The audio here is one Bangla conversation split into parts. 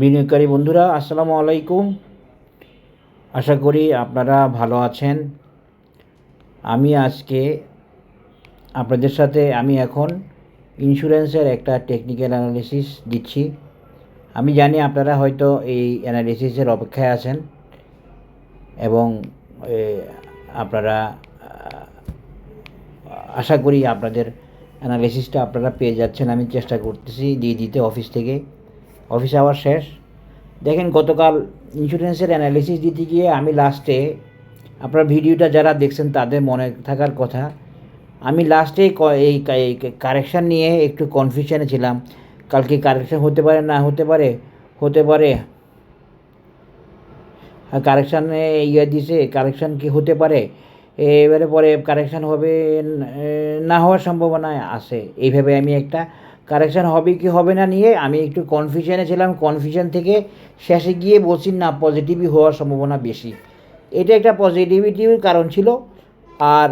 বিনিয়োগকারী বন্ধুরা আসসালামু আলাইকুম। আশা করি আপনারা ভালো আছেন। আমি আজকে আপনাদের সাথে এখন ইন্স্যুরেন্সের একটা টেকনিক্যাল অ্যানালিসিস দিচ্ছি। আমি জানি আপনারা হয়তো এই অ্যানালিসিসের অপেক্ষায় আছেন এবং আপনারা আশা করি আপনাদের অ্যানালিসিসটা আপনারা পেয়ে যাচ্ছেন। আমি চেষ্টা করতেছি দিয়ে দিতে অফিস আওয়ার শেষ। দেখেন, গতকাল ইন্স্যুরেন্সের অ্যানালিসিস দিতে গিয়ে আমি লাস্টে, আপনার ভিডিওটা যারা দেখছেন তাদের মনে থাকার কথা, আমি লাস্টে এই কারেকশান নিয়ে একটু কনফিউশনে ছিলাম। কালকে কারেকশান হতে পারে, না হতে পারে, হতে পারে কারেকশানে দিছে, কারেকশান কি হতে পারে, এবারে পরে কারেকশান হবে না হওয়ার সম্ভাবনা আছে। এইভাবে আমি একটা কারেকশান হবে কি হবে না নিয়ে আমি একটু কনফিউশনে ছিলাম। কনফিউশন থেকে শেষে গিয়ে বলছি না, পজিটিভই হওয়ার সম্ভাবনা বেশি। এটা একটা পজিটিভিটির কারণ ছিল। আর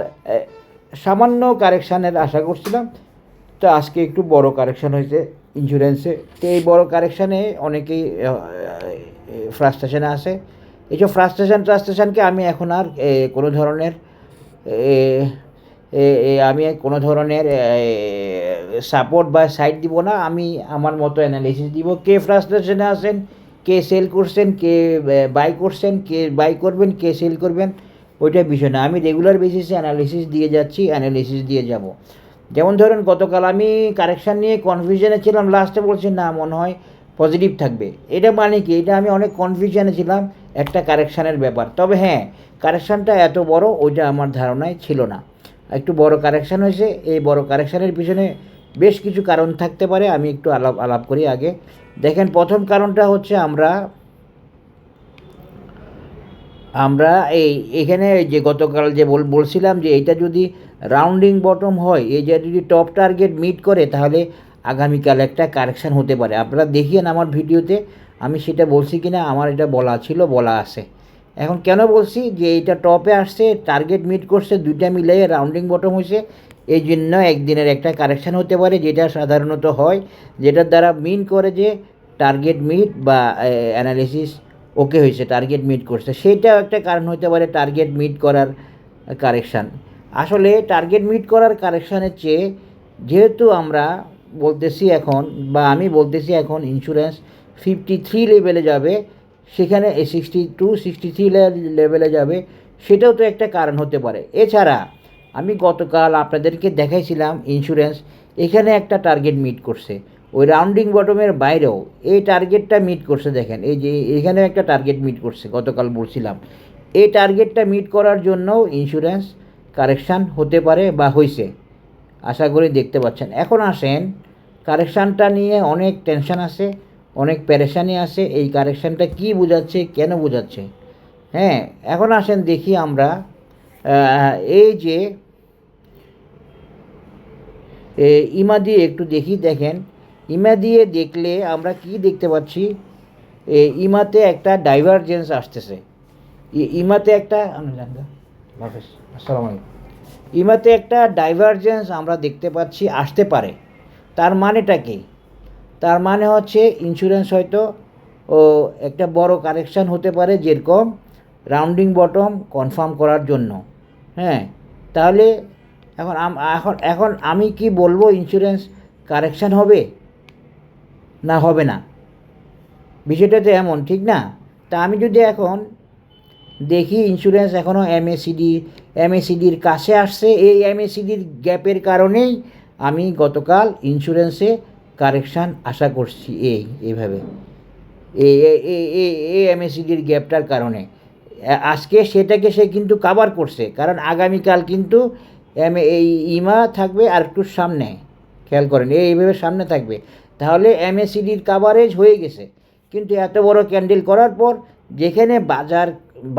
সামান্য কারেকশানের আশা করছিলাম, তো আজকে একটু বড় কারেকশান হয়েছে ইন্স্যুরেন্সে। তো এই বড় কারেকশানে অনেকেই ফ্রাস্ট্রেশনে আছে। এইসব ফ্রাস্ট্রেশনকে আমি এখন আর কোনো ধরনের সাপোর্ট বা সাইড দিব না। আমি আমার মতো অ্যানালিসিস দিব। কে ফ্রাস্ট্রেশনে আছেন, কে সেল করছেন, কে বাই করছেন, কে বাই করবেন, কে সেল করবেন, ওইটা বিষয় না। আমি রেগুলার বেসিসে অ্যানালিসিস দিয়ে যাচ্ছি, অ্যানালিসিস দিয়ে যাব। যেমন ধরুন, গতকাল আমি কারেকশান নিয়ে কনফিউশনে ছিলাম, লাস্টে বলছি না, মনে হয় পজিটিভ থাকবে। এটা মানে কি, এটা আমি অনেক কনফিউশনে ছিলাম একটা কারেকশানের ব্যাপার। তবে হ্যাঁ, কারেকশানটা এত বড় ওইটা আমার ধারণায় ছিল না। একটু বড় কারেকশান হয়েছে। এই বড় কারেকশানের পিছনে বেশ কিছু কারণ থাকতে পারে। আমি একটু আলাপ করি আগে। দেখেন, প্রথম কারণটা হচ্ছে আমরা এখানে যে গতকাল যে বলছিলাম যে এটা যদি রাউন্ডিং বটম হয়, এই যে যদি টপ টার্গেট মিট করে, তাহলে আগামীকাল একটা কারেকশান হতে পারে। আপনারা দেখিয়েন আমার ভিডিওতে আমি সেটা বলছি কি না, আমার এটা বলা আছে। এখন কেন বলছি যে এটা টপে আসছে, টার্গেট মিট করছে, দুইটা মিলে রাউন্ডিং বটম হয়েছে, এই জন্য একদিনের একটা কারেকশান হতে পারে, যেটা সাধারণত হয়, যেটার দ্বারা মিন করে যে টার্গেট মিট বা অ্যানালিসিস ওকে হয়েছে, টার্গেট মিট করছে। সেটাও একটা কারণ হতে পারে টার্গেট মিট করার কারেকশান। আসলে টার্গেট মিট করার কারেকশানের চেয়ে, যেহেতু আমরা বলতেছি এখন, বা আমি বলতেছি এখন ইন্স্যুরেন্স 53 লেভেলে যাবে, সেখানে 63 লেভেলে যাবে, সেটাও তো একটা কারণ হতে পারে। এছাড়া আমি গতকাল আপনাদেরকে দেখাইছিলাম ইন্স্যুরেন্স এখানে একটা টার্গেট মিট করছে, ওই রাউন্ডিং বটমের বাইরেও এই টার্গেটটা মিট করছে। দেখেন, এই যে এখানে একটা টার্গেট মিট করছে, গতকাল বলছিলাম এই টার্গেটটা মিট করার জন্যও ইন্স্যুরেন্স কারেকশান হতে পারে বা হয়েছে। আশা করি দেখতে পাচ্ছেন। এখন আসেন, কারেকশানটা নিয়ে অনেক টেনশন আছে, অনেক পেরেশানি আছে। এই কারেকশানটা কী বোঝাচ্ছে, কেন বোঝাচ্ছে? হ্যাঁ, এখন আসেন দেখি আমরা এই যে ইমা দিয়ে একটু দেখি। দেখেন, ইমা দিয়ে দেখলে আমরা কি দেখতে পাচ্ছি, ইমাতে একটা ডাইভারজেন্স আসতেছে। ইমাতে একটা আসসালামু আলাইকুম, ইমাতে একটা ডাইভারজেন্স আমরা দেখতে পাচ্ছি, আসতে পারে। তার মানেটা কি? তার মানে হচ্ছে ইন্স্যুরেন্স হয়তো একটা বড় কারেকশান হতে পারে, যেরকম রাউন্ডিং বটম কনফার্ম করার জন্য। হ্যাঁ, তাহলে এখন আমি কি বলবো, ইন্স্যুরেন্স কারেকশান হবে না হবে না? বিষয়টা তো এমন, ঠিক না? তা আমি যদি এখন দেখি ইন্স্যুরেন্স এখনও এমএসিডির কাছে আসছে, এই এমএসিডির গ্যাপের কারণেই আমি গতকাল ইন্স্যুরেন্সে কারেকশান আশা করছি। এইভাবে এই এমএসিডির গ্যাপটার কারণে আজকে সেটাকে সে কিন্তু কাভার করছে, কারণ আগামীকাল কিন্তু এই ইমা থাকবে আর একটু সামনে। খেয়াল করেন, এইভাবে সামনে থাকবে, তাহলে এমএসিডির কাভারেজ হয়ে গেছে। কিন্তু এত বড় ক্যান্ডেল করার পর যেখানে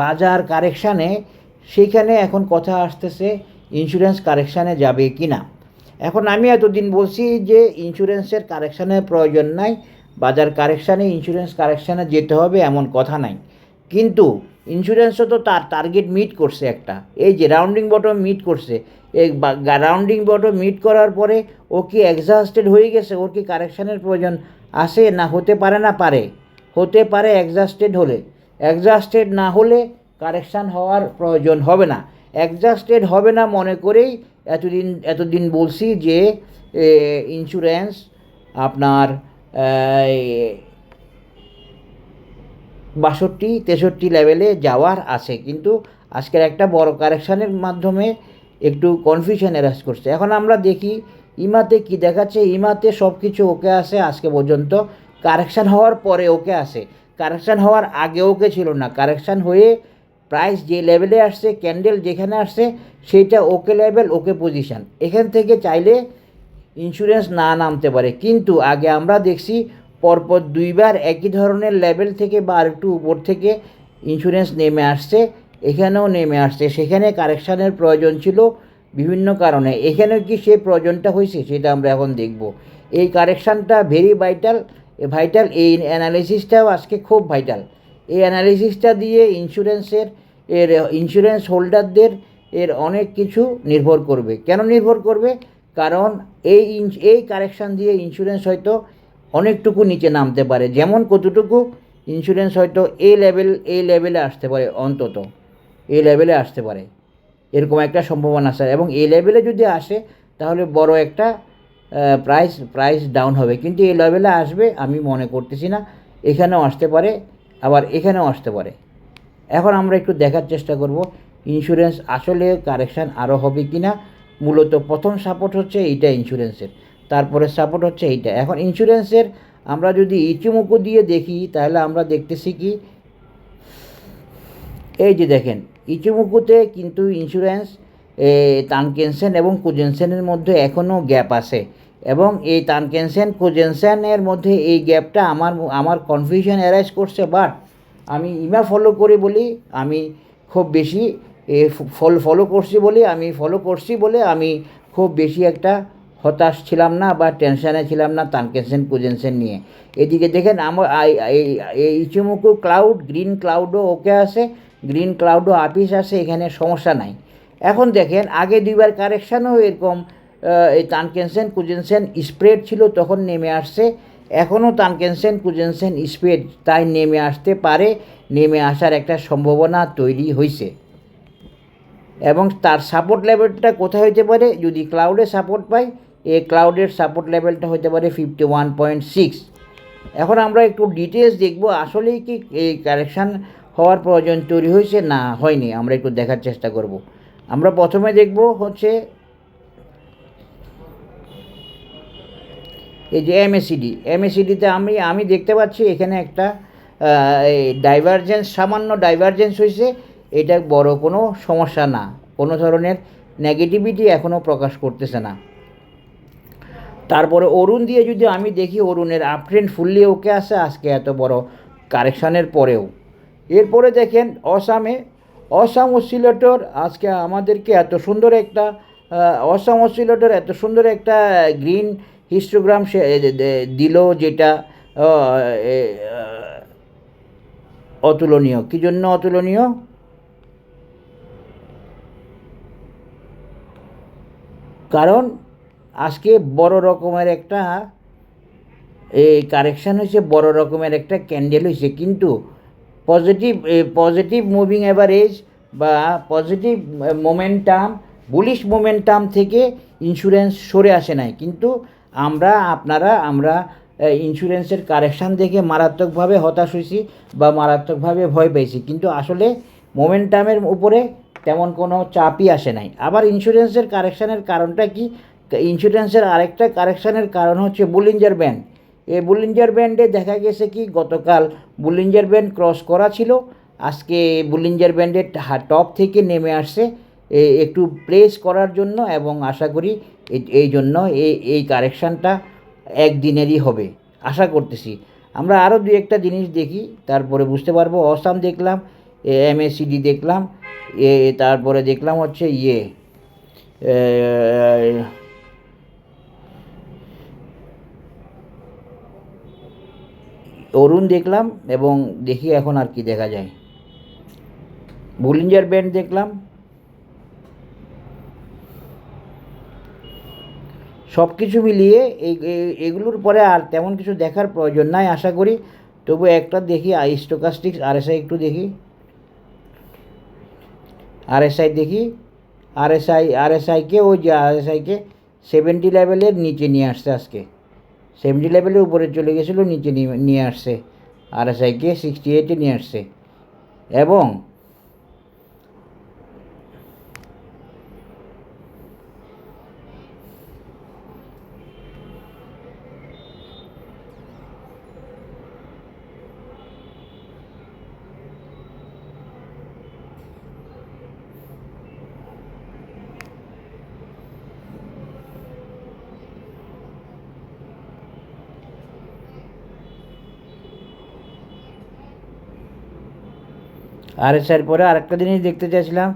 বাজার কারেকশানে, সেইখানে এখন কথা আসতেছে ইন্স্যুরেন্স কারেকশানে যাবে কি না। এখন আমি এতদিন বলছি যে ইন্স্যুরেন্সের কারেকশানের প্রয়োজন নাই, বাজার কারেকশানে ইন্স্যুরেন্স কারেকশানে যেতে হবে এমন কথা নাই। কিন্তু ইন্স্যুরেন্সও তো তার টার্গেট মিট করছে একটা, এই যে রাউন্ডিং বটম মিট করছে। এই রাউন্ডিং বটম মিট করার পরে ও কি এক্সহাস্টেড হয়ে গেছে? ওর কি কারেকশানের প্রয়োজন আছে? না হতে পারে, না পারে, হতে পারে অ্যাডজাস্টেড হলে। অ্যাডজাস্টেড না হলে কারেকশান হওয়ার প্রয়োজন হবে না। অ্যাডজাস্টেড হবে না মনে করেই এতদিন বলছি যে ইন্স্যুরেন্স আপনার 62-63 লেভেলে যাওয়ার আছে, কিন্তু আজকের একটা বড় কারেকশানের মাধ্যমে একটু কনফিউশন এরাজ করছে। এখন আমরা দেখি ইমাতে কি দেখাচ্ছে। ইমাতে সব কিছু ওকে আছে আজকে পর্যন্ত। কারেকশান হওয়ার পরে ওকে আছে, কারেকশান হওয়ার আগে ওকে ছিল না। কারেকশান হয়ে প্রাইস যে লেভেলে আসছে, ক্যান্ডেল যেখানে আসছে সেইটা ওকে লেভেল, ওকে পজিশান। এখান থেকে চাইলে ইন্স্যুরেন্স না নামতে পারে, কিন্তু আগে আমরা দেখছি পরপর দুইবার একই ধরনের লেভেল থেকে বা আরেকটু উপর থেকে ইন্স্যুরেন্স নেমে আসছে, এখানেও নেমে আসছে। সেখানে কারেকশানের প্রয়োজন ছিল বিভিন্ন কারণে। এখানেও কি সেই প্রয়োজনটা হয়েছে সেটা আমরা এখন দেখব। এই কারেকশানটা ভেরি ভাইটাল। এই অ্যানালিসিসটাও আজকে খুব ভাইটাল। এই অ্যানালিসিসটা দিয়ে ইন্স্যুরেন্স হোল্ডারদের অনেক কিছু নির্ভর করবে। কেন নির্ভর করবে? কারণ এই কারেকশান দিয়ে ইন্স্যুরেন্স হয়তো অনেকটুকু নিচে নামতে পারে। যেমন কতটুকু? ইন্স্যুরেন্স হয়তো এই লেভেলে আসতে পারে, অন্তত এই লেভেলে আসতে পারে, এরকম একটা সম্ভাবনা আছে। এবং এই লেভেলে যদি আসে তাহলে বড় একটা প্রাইস ডাউন হবে, কিন্তু এই লেভেলে আসবে আমি মনে করতেছি না। এখানেও আসতে পারে, আবার এখানেও আসতে পারে। এখন আমরা একটু দেখার চেষ্টা করব ইন্স্যুরেন্স আসলে কারেকশান আরও হবে কি না। মূলত প্রথম সাপোর্ট হচ্ছে এইটা ইন্স্যুরেন্সের, তারপরে সাপোর্ট হচ্ছে এইটা। এখন ইন্স্যুরেন্সের আমরা যদি ইচিমুকু দিয়ে দেখি তাহলে আমরা দেখতেছি কি, এই যে দেখেন ইচিমুকুতে কিন্তু ইন্স্যুরেন্স তানকেনসেন এবং কুজেনসেনের মধ্যে এখনও গ্যাপ আছে, এবং এই তানকেনসেন কুজেনসেনের মধ্যে এই গ্যাপটা আমার কনফিউশন অ্যারাইজ করছে। বাট আমি ইমা ফলো করি বলি, আমি খুব বেশি ফলো করছি বলে আমি খুব বেশি একটা হতাশ ছিলাম না বা টেনশানে ছিলাম না তানকেনসেন কুজেনসেন নিয়ে। এদিকে দেখেন আমার এই ইচিমুকু ক্লাউড, গ্রিন ক্লাউডও ওকে আছে, গ্রিন ক্লাউডও আপিস আছে, এখানে সমস্যা নাই। এখন দেখেন আগে দুইবার কারেকশানও এরকম এই তানকেনসেন কুজেনসেন স্প্রেড ছিল, তখন নেমে আসছে। এখনও তানকেনসেন কুজেনসেন স্প্রেড, তাই নেমে আসতে পারে, নেমে আসার একটা সম্ভাবনা তৈরি হয়েছে। এবং তার সাপোর্ট লেভেলটা কোথায় হতে পারে? যদি ক্লাউডে সাপোর্ট পাই, এই ক্লাউডের সাপোর্ট লেভেলটা হতে পারে 51.6। এখন আমরা একটু ডিটেলস দেখব আসলেই কি এই কারেকশান হওয়ার প্রয়োজন তৈরি হয়েছে না হয়নি, আমরা একটু দেখার চেষ্টা করব। আমরা প্রথমে দেখব হচ্ছে এই যে এমএসিডিতে আমি দেখতে পাচ্ছি এখানে একটা সামান্য ডাইভারজেন্স হয়েছে। এটা বড় কোনো সমস্যা না, কোনো ধরনের নেগেটিভিটি এখনও প্রকাশ করতেছে না। তারপরে অরুণ দিয়ে যদি আমি দেখি, অরুণের আপট্রেন্ড ফুললি ওকে আছে আজকে এত বড় কারেকশানের পরেও। এরপরে দেখেন অসাম অসিলেটর আজকে আমাদেরকে এত সুন্দর একটা গ্রিন হিস্টোগ্রাম দিল, যেটা অতুলনীয়। কী জন্য অতুলনীয়? কারণ আজকে বড় রকমের একটা এই কারেকশান হয়েছে, বড় রকমের একটা ক্যান্ডেল হয়েছে, কিন্তু পজিটিভ মুভিং অ্যাভারেজ বা পজিটিভ মোমেন্টাম, বুলিশ মোমেন্টাম থেকে ইন্স্যুরেন্স সরে আসে নাই। কিন্তু আমরা ইন্স্যুরেন্সের কারেকশান দেখে মারাত্মকভাবে হতাশ হয়েছি বা মারাত্মকভাবে ভয় পেয়েছি, কিন্তু আসলে মোমেন্টামের উপরে তেমন কোনো চাপই আসে নাই। আবার ইন্স্যুরেন্সের কারেকশানের কারণটা কি? ইন্স্যুরেন্সের আরেকটা কারেকশানের কারণ হচ্ছে বুলিঞ্জার ব্যান্ড। এই বুলিঞ্জার ব্যান্ডে দেখা গেছে কি গতকাল বুলিঞ্জার ব্যান্ড ক্রস করা ছিল, আজকে বুলিঞ্জার ব্যান্ডের টপ থেকে নেমে আসছে একটু প্লেস করার জন্য, এবং আশা করি এই জন্য এই কারেকশানটা একদিনেরই হবে আশা করতেছি। আমরা আরও দু একটা জিনিস দেখি, তারপরে বুঝতে পারবো। অসাম দেখলাম, এমএসিডি দেখলাম, তারপরে দেখলাম হচ্ছে অরুণ দেখলাম, এবং দেখি এখন আর কি দেখা যায়। বুলিঞ্জার ব্যান্ড দেখলাম, সব কিছু মিলিয়ে এগুলোর পরে আর তেমন কিছু দেখার প্রয়োজন নাই। আশা করি তবু একটা দেখি স্টোকাস্টিক্স আরএসআই একটু দেখি, আরএসআই দেখি, আরএসআইকে ওই যে আরএসআইকে 70 লেভেলের নিচে নিয়ে আসছে আজকে, 70 লেভেলের উপরে চলে গেছিলো, নিচে নিয়ে আসছে, আরএসআইকে 68-এ নিয়ে আসছে। এবং আরএসআইয়ের পরে আরেকটা জিনিস দেখতে চাইছিলাম,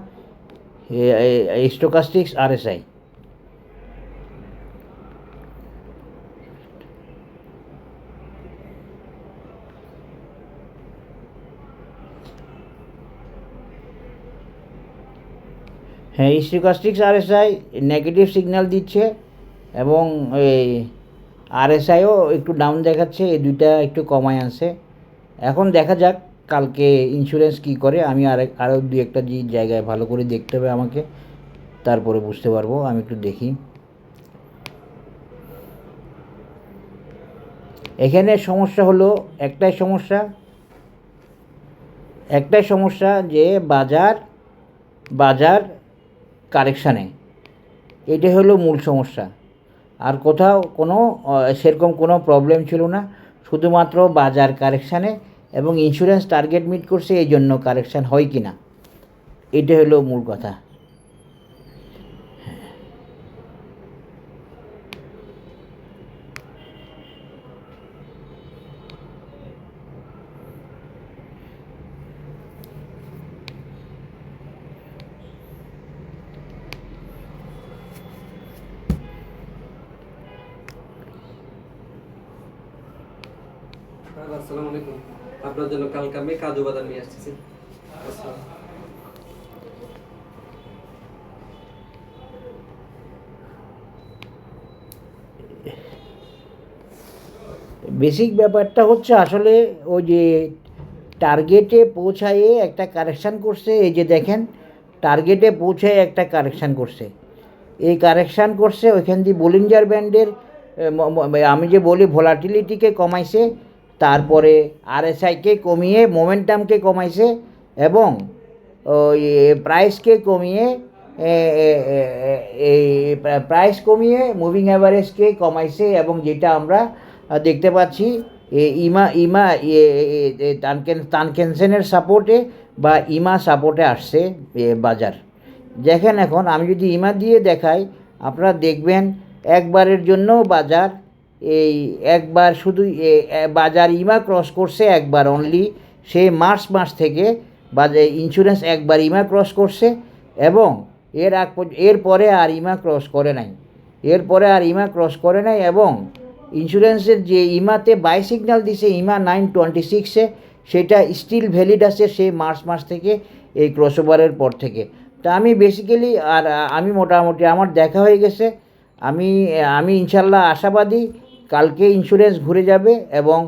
স্টোকাস্টিক্স আরএসআই। হ্যাঁ, স্টোকাস্টিক্স আরএসআই নেগেটিভ সিগন্যাল দিচ্ছে এবং এই আরএসআইও একটু ডাউন দেখাচ্ছে, এই দুইটা একটু কমায় আনছে। এখন দেখা যাক কালকে ইন্স্যুরেন্স কী করে। আমি আরও দু একটা জায়গায় ভালো করে দেখতে হবে আমাকে, তারপরে বুঝতে পারবো। আমি একটু দেখি। এখানে সমস্যা হলো, একটাই সমস্যা যে বাজার কারেকশানে, এটাই হলো মূল সমস্যা। আর কোথাও কোনো সেরকম কোনো প্রবলেম ছিল না, শুধুমাত্র বাজার কারেকশানে এবং ইন্স্যুরেন্স টার্গেট মিট করছে, এই জন্য কারেকশান হয় কি না, এটা হলো মূল কথা। আসসালামু আলাইকুম। আপনার জন্য কালকে আমি কাজু বাদাম নিয়ে আসতেছি। বেসিক ব্যাপারটা হচ্ছে আসলে ওই যে টার্গেটে পৌঁছায়ে একটা কারেকশান করছে, এই যে দেখেন টার্গেটে পৌঁছায় একটা কারেকশান করছে, এই কারেকশান করছে ওইখান দিয়ে বলিঞ্জার ব্যান্ডের আমি যে বলি ভোলাটিলিটিকে কমাইছে, তারপরে আরএসআইকে কমিয়ে মোমেন্টামকে কমাইছে এবং ওই প্রাইসকে কমিয়ে এই প্রাইস কমিয়ে মুভিং অ্যাভারেজকে কমাইছে। এবং যেটা আমরা দেখতে পাচ্ছি ইমা তানকেনসেনের সাপোর্টে বা ইমা সাপোর্টে আসছে বাজার। দেখেন এখন আমি যদি ইমা দিয়ে দেখাই, আপনারা দেখবেন একবারের জন্য বাজার এই একবার শুধু বাজার ইমা ক্রস করছে একবার অনলি, সে মার্চ মাস থেকে বাজার ইন্স্যুরেন্স একবার ইমা ক্রস করছে এবং এরপরে আর ইমা ক্রস করে নাই, এবং ইন্স্যুরেন্সের যে ইমাতে বাই সিগন্যাল দিছে ইমা 926-এ, সেটা স্টিল ভ্যালিড আছে সে মার্চ মাস থেকে এই ক্রসওভারের পর থেকে। তা আমি বেসিক্যালি আমি মোটামুটি আমার দেখা হয়ে গেছে, আমি ইনশাল্লাহ আশাবাদী কালকে ইন্স্যুরেন্স ঘুরে যাবে এবং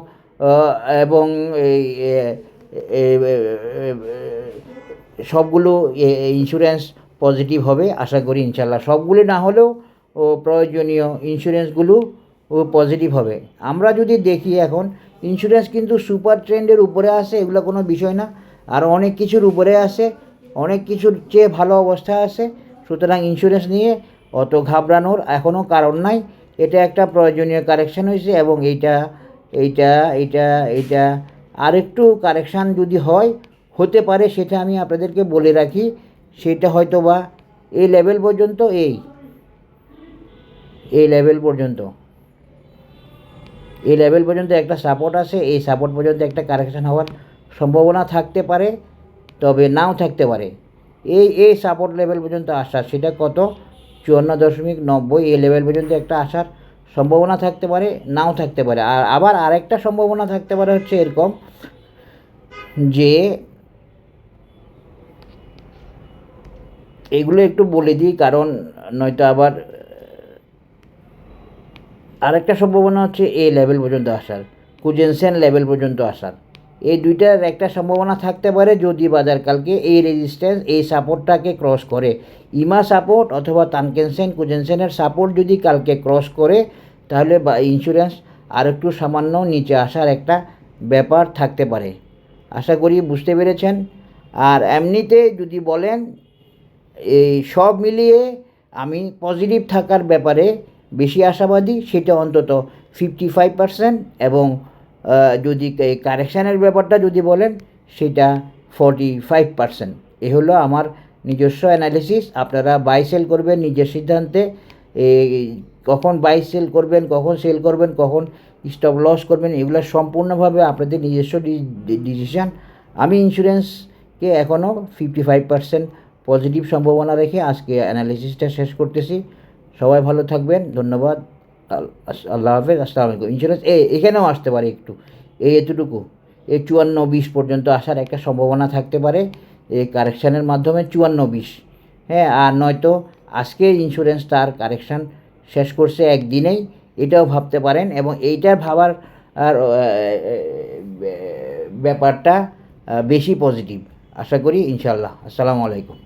সবগুলো ইন্স্যুরেন্স পজিটিভ হবে আশা করি ইনশাল্লাহ। সবগুলো না হলেও প্রয়োজনীয় ইন্স্যুরেন্সগুলো পজিটিভ হবে। আমরা যদি দেখি এখন ইন্স্যুরেন্স কিন্তু সুপার ট্রেন্ডের উপরে আসে, এগুলো কোনো বিষয় না, আর অনেক কিছুর উপরে আসে, অনেক কিছুর চেয়ে ভালো অবস্থা আছে। সুতরাং ইন্স্যুরেন্স নিয়ে অত ঘাবড়ানোর এখনও কারণ নাই। এটা একটা প্রয়োজনীয় কারেকশান হয়েছে এবং এইটা আরেকটু কারেকশান যদি হতে পারে, সেটা আমি আপনাদেরকে বলে রাখি, সেটা হয়তো বা এই লেভেল পর্যন্ত, এই লেভেল পর্যন্ত একটা সাপোর্ট আছে, এই সাপোর্ট পর্যন্ত একটা কারেকশান হওয়ার সম্ভাবনা থাকতে পারে, তবে নাও থাকতে পারে। এই সাপোর্ট লেভেল পর্যন্ত আসার, সেটা কত 54.90, এই লেভেল পর্যন্ত একটা আসার সম্ভাবনা থাকতে পারে, নাও থাকতে পারে। আর আবার আরেকটা সম্ভাবনা থাকতে পারে হচ্ছে এরকম যে এগুলো একটু বলে দিই, কারণ নয়তো আবার আরেকটা সম্ভাবনা হচ্ছে এই লেভেল পর্যন্ত আসার কুজেনসেন লেভেল পর্যন্ত আসার। এই দুইটার একটা সম্ভাবনা থাকতে পারে যদি বাজার কালকে এই রেজিস্ট্যান্স এই সাপোর্টটাকে ক্রস করে। ইমা সাপোর্ট অথবা তানকেনসেন কুজেনসেনের সাপোর্ট যদি কালকে ক্রস করে তাহলে ইন্স্যুরেন্স আর একটু সামান্য নিচে আসার একটা ব্যাপার থাকতে পারে। আশা করি বুঝতে পেরেছেন। আর এমনিতে যদি বলেন এই সব মিলিয়ে আমি পজিটিভ থাকার ব্যাপারে বেশি আশাবাদী, সেটা অন্তত 55%, এবং যদি এই কারেকশানের ব্যাপারটা যদি বলেন সেটা 45%। এ হলো আমার নিজস্ব অ্যানালিসিস। আপনারা বাই সেল করবেন নিজের সিদ্ধান্তে। কখন বাই সেল করবেন, কখন সেল করবেন, কখন স্টপ লস করবেন, এগুলো সম্পূর্ণভাবে আপনাদের নিজস্ব ডিসিশান। আমি ইন্স্যুরেন্সকে এখনও 55% পজিটিভ সম্ভাবনা রেখে আজকে অ্যানালিসিসটা শেষ করতেছি। সবাই ভালো থাকবেন, ধন্যবাদ, আল্লাহ হাফেজ, আসসালামু আলাইকুম। ইন্স্যুরেন্স এখানেও আসতে পারে একটু, এতটুকু 54-20 পর্যন্ত আসার একটা সম্ভাবনা থাকতে পারে এই কারেকশানের মাধ্যমে, 54-20। হ্যাঁ, আর নয়তো আজকে ইন্স্যুরেন্স তার কারেকশান শেষ করছে একদিনেই, এটাও ভাবতে পারেন। এবং এইটার ভাবার আর ব্যাপারটা বেশি পজিটিভ আশা করি ইনশাআল্লাহ। আসসালামু আলাইকুম।